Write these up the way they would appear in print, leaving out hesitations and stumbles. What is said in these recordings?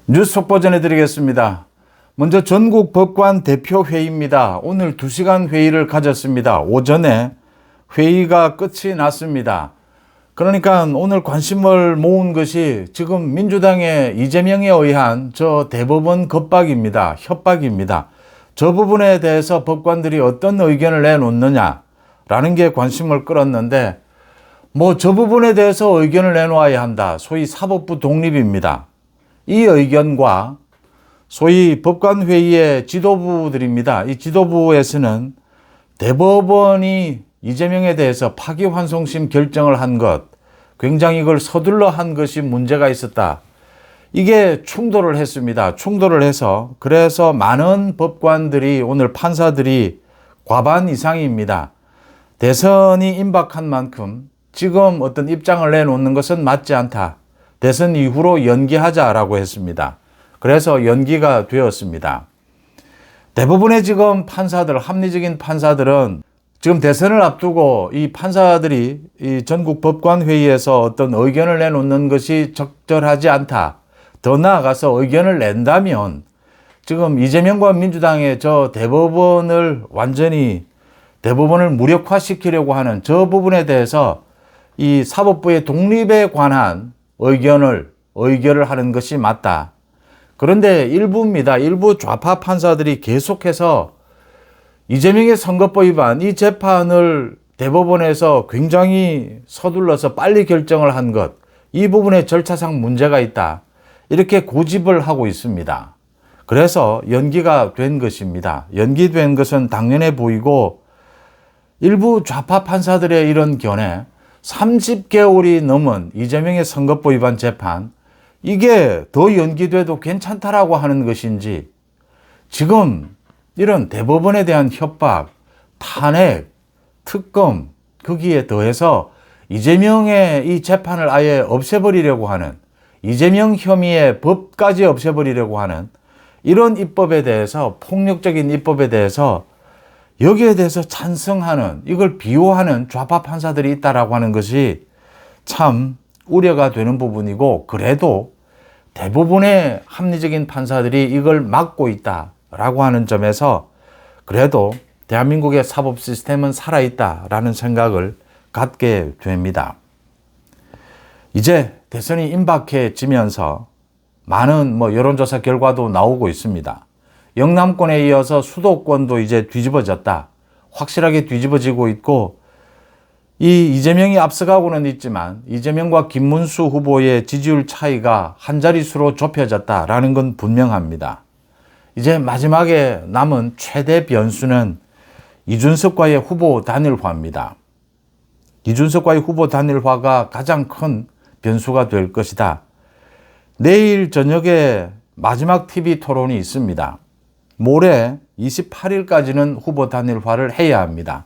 뉴스 속보 전해드리겠습니다. 먼저 전국 법관 대표회의입니다. 오늘 2시간 회의를 가졌습니다. 오전에 회의가 끝이 났습니다. 그러니까 오늘 관심을 모은 것이 지금 민주당의 이재명에 의한 저 대법원 겁박입니다. 협박입니다. 저 부분에 대해서 법관들이 어떤 의견을 내놓느냐라는 게 관심을 끌었는데, 저 부분에 대해서 의견을 내놓아야 한다. 소위 사법부 독립입니다. 이 의견과 소위 법관회의의 지도부들입니다. 이 지도부에서는 대법원이 이재명에 대해서 파기환송심 결정을 한 것, 굉장히 이걸 서둘러 한 것이 문제가 있었다. 이게 충돌을 했습니다. 충돌을 해서 그래서 많은 법관들이, 오늘 판사들이 과반 이상입니다. 대선이 임박한 만큼 지금 어떤 입장을 내놓는 것은 맞지 않다. 대선 이후로 연기하자라고 했습니다. 그래서 연기가 되었습니다. 대부분의 지금 판사들, 합리적인 판사들은 지금 대선을 앞두고 이 판사들이 이 전국 법관회의에서 어떤 의견을 내놓는 것이 적절하지 않다. 더 나아가서 의견을 낸다면 지금 이재명과 민주당의 저 대법원을 완전히 대법원을 무력화시키려고 하는 저 부분에 대해서 이 사법부의 독립에 관한 의결을 하는 것이 맞다. 그런데 일부입니다. 일부 좌파 판사들이 계속해서 이재명의 선거법 위반, 이 재판을 대법원에서 굉장히 서둘러서 빨리 결정을 한 것, 이 부분에 절차상 문제가 있다. 이렇게 고집을 하고 있습니다. 그래서 연기가 된 것입니다. 연기된 것은 당연해 보이고, 일부 좌파 판사들의 이런 견해, 30개월이 넘은 이재명의 선거법 위반 재판, 이게 더 연기돼도 괜찮다라고 하는 것인지, 지금 이런 대법원에 대한 협박, 탄핵, 특검, 거기에 더해서 이재명의 이 재판을 아예 없애버리려고 하는, 이재명 혐의의 법까지 없애버리려고 하는 이런 입법에 대해서, 폭력적인 입법에 대해서 여기에 대해서 찬성하는, 이걸 비호하는 좌파 판사들이 있다라고 하는 것이 참 우려가 되는 부분이고, 그래도 대부분의 합리적인 판사들이 이걸 막고 있다라고 하는 점에서 그래도 대한민국의 사법 시스템은 살아있다라는 생각을 갖게 됩니다. 이제 대선이 임박해지면서 많은 여론조사 결과도 나오고 있습니다. 영남권에 이어서 수도권도 이제 뒤집어졌다. 확실하게 뒤집어지고 있고, 이 이재명이 앞서가고는 있지만 이재명과 김문수 후보의 지지율 차이가 한 자릿수로 좁혀졌다라는 건 분명합니다. 이제 마지막에 남은 최대 변수는 이준석과의 후보 단일화입니다. 이준석과의 후보 단일화가 가장 큰 변수가 될 것이다. 내일 저녁에 마지막 TV 토론이 있습니다. 모레 28일까지는 후보 단일화를 해야 합니다.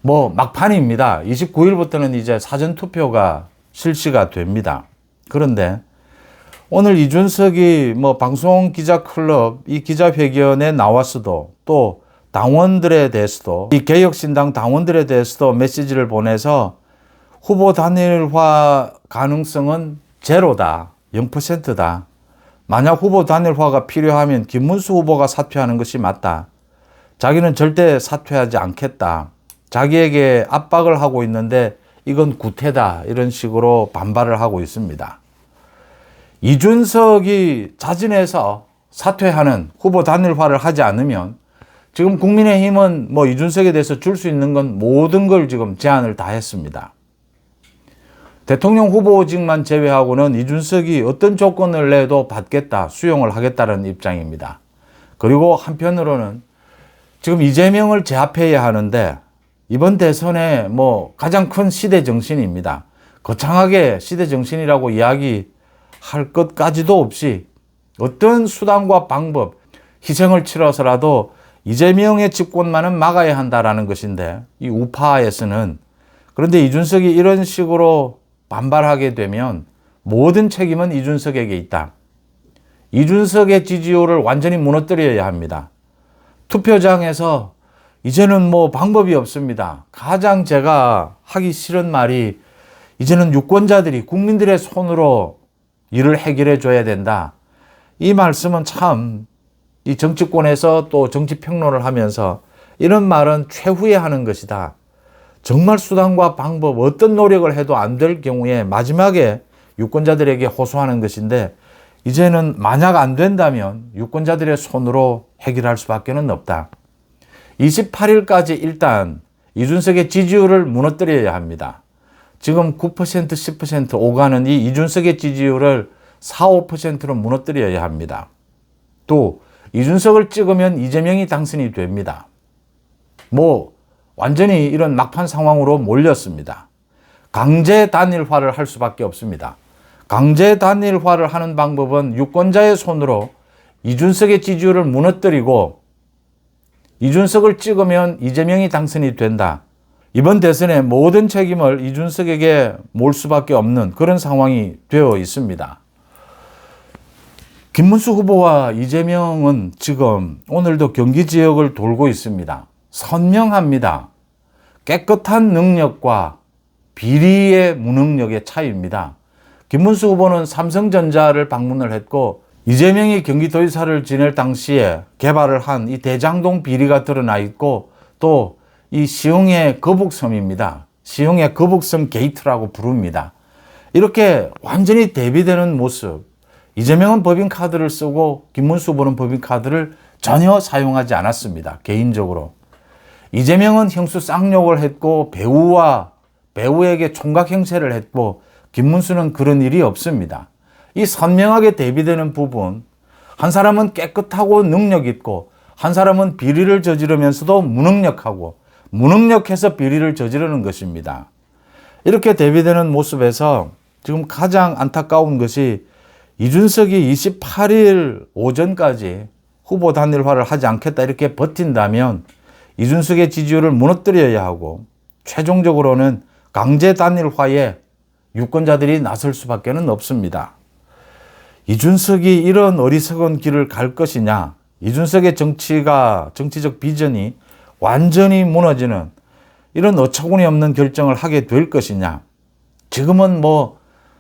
막판입니다. 29일부터는 이제 사전투표가 실시가 됩니다. 그런데 오늘 이준석이 방송기자클럽 이 기자회견에 나왔어도, 또 당원들에 대해서도, 이 개혁신당 당원들에 대해서도 메시지를 보내서 후보 단일화 가능성은 제로다, 0%다. 만약 후보 단일화가 필요하면 김문수 후보가 사퇴하는 것이 맞다. 자기는 절대 사퇴하지 않겠다. 자기에게 압박을 하고 있는데 이건 구태다. 이런 식으로 반발을 하고 있습니다. 이준석이 자진해서 사퇴하는, 후보 단일화를 하지 않으면 지금 국민의힘은 이준석에 대해서 줄 수 있는 건 모든 걸 지금 제안을 다 했습니다. 대통령 후보직만 제외하고는 이준석이 어떤 조건을 내도 받겠다, 수용을 하겠다는 입장입니다. 그리고 한편으로는 지금 이재명을 제압해야 하는데, 이번 대선의 가장 큰 시대 정신입니다. 거창하게 시대 정신이라고 이야기할 것까지도 없이 어떤 수단과 방법, 희생을 치러서라도 이재명의 집권만은 막아야 한다라는 것인데, 이 우파에서는, 그런데 이준석이 이런 식으로 반발하게 되면 모든 책임은 이준석에게 있다. 이준석의 지지율을 완전히 무너뜨려야 합니다. 투표장에서 이제는 방법이 없습니다. 가장 제가 하기 싫은 말이, 이제는 유권자들이, 국민들의 손으로 일을 해결해 줘야 된다. 이 말씀은 참 이 정치권에서 또 정치 평론을 하면서 이런 말은 최후에 하는 것이다. 정말 수단과 방법, 어떤 노력을 해도 안 될 경우에 마지막에 유권자들에게 호소하는 것인데, 이제는 만약 안 된다면 유권자들의 손으로 해결할 수밖에 없다. 28일까지 일단 이준석의 지지율을 무너뜨려야 합니다. 지금 9%, 10% 오가는 이 이준석의 지지율을 4, 5%로 무너뜨려야 합니다. 또 이준석을 찍으면 이재명이 당선이 됩니다. 완전히 이런 막판 상황으로 몰렸습니다. 강제 단일화를 할 수밖에 없습니다. 강제 단일화를 하는 방법은 유권자의 손으로 이준석의 지지율을 무너뜨리고 이준석을 찍으면 이재명이 당선이 된다. 이번 대선의 모든 책임을 이준석에게 몰 수밖에 없는 그런 상황이 되어 있습니다. 김문수 후보와 이재명은 지금 오늘도 경기 지역을 돌고 있습니다. 선명합니다. 깨끗한 능력과 비리의 무능력의 차이입니다. 김문수 후보는 삼성전자를 방문을 했고, 이재명이 경기도지사를 지낼 당시에 개발을 한 이 대장동 비리가 드러나 있고, 또 이 시흥의 거북섬입니다. 시흥의 거북섬 게이트라고 부릅니다. 이렇게 완전히 대비되는 모습. 이재명은 법인카드를 쓰고 김문수 후보는 법인카드를 전혀 사용하지 않았습니다. 개인적으로. 이재명은 형수 쌍욕을 했고 배우에게 총각 행세를 했고, 김문수는 그런 일이 없습니다. 이 선명하게 대비되는 부분, 한 사람은 깨끗하고 능력 있고 한 사람은 비리를 저지르면서도 무능력해서 비리를 저지르는 것입니다. 이렇게 대비되는 모습에서 지금 가장 안타까운 것이 이준석이 28일 오전까지 후보 단일화를 하지 않겠다 이렇게 버틴다면 이준석의 지지율을 무너뜨려야 하고, 최종적으로는 강제 단일화에 유권자들이 나설 수밖에 없습니다. 이준석이 이런 어리석은 길을 갈 것이냐, 이준석의 정치적 비전이 완전히 무너지는 이런 어처구니 없는 결정을 하게 될 것이냐. 지금은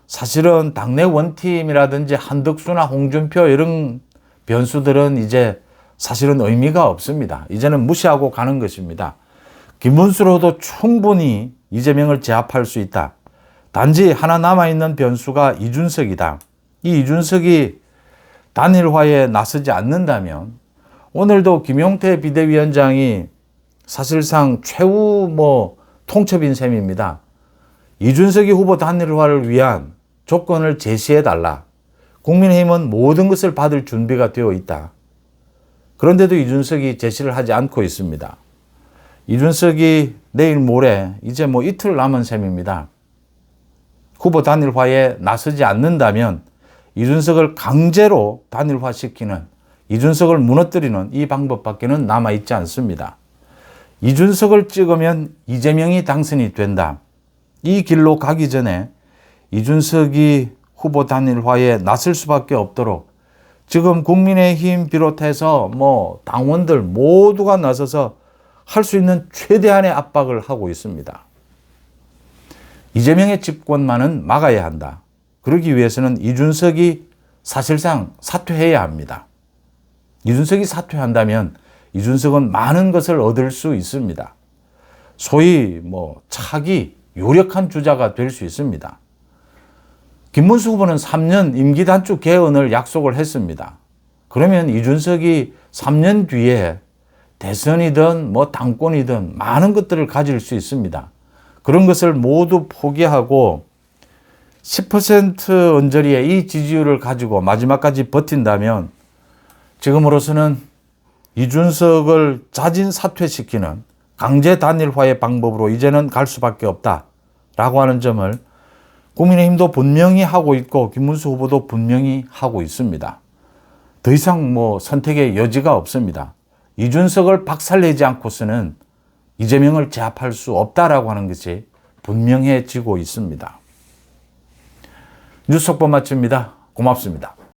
사실은 당내 원팀이라든지 한덕수나 홍준표 이런 변수들은 이제 사실은 의미가 없습니다. 이제는 무시하고 가는 것입니다. 김문수로도 충분히 이재명을 제압할 수 있다. 단지 하나 남아있는 변수가 이준석이다. 이 이준석이 단일화에 나서지 않는다면 오늘도 김용태 비대위원장이 사실상 최후 통첩인 셈입니다. 이준석이 후보 단일화를 위한 조건을 제시해달라. 국민의힘은 모든 것을 받을 준비가 되어 있다. 그런데도 이준석이 제시를 하지 않고 있습니다. 이준석이 내일 모레 이제 이틀 남은 셈입니다. 후보 단일화에 나서지 않는다면 이준석을 강제로 단일화시키는, 이준석을 무너뜨리는 이 방법밖에는 남아있지 않습니다. 이준석을 찍으면 이재명이 당선이 된다. 이 길로 가기 전에 이준석이 후보 단일화에 나설 수밖에 없도록 지금 국민의힘 비롯해서 당원들 모두가 나서서 할 수 있는 최대한의 압박을 하고 있습니다. 이재명의 집권만은 막아야 한다. 그러기 위해서는 이준석이 사실상 사퇴해야 합니다. 이준석이 사퇴한다면 이준석은 많은 것을 얻을 수 있습니다. 소위 차기 유력한 주자가 될 수 있습니다. 김문수 후보는 3년 임기 단축 개헌을 약속을 했습니다. 그러면 이준석이 3년 뒤에 대선이든 당권이든 많은 것들을 가질 수 있습니다. 그런 것을 모두 포기하고 10% 언저리의 이 지지율을 가지고 마지막까지 버틴다면 지금으로서는 이준석을 자진 사퇴시키는 강제 단일화의 방법으로 이제는 갈 수밖에 없다라고 하는 점을 국민의힘도 분명히 하고 있고 김문수 후보도 분명히 하고 있습니다. 더 이상 선택의 여지가 없습니다. 이준석을 박살내지 않고서는 이재명을 제압할 수 없다라고 하는 것이 분명해지고 있습니다. 뉴스 속보 마칩니다. 고맙습니다.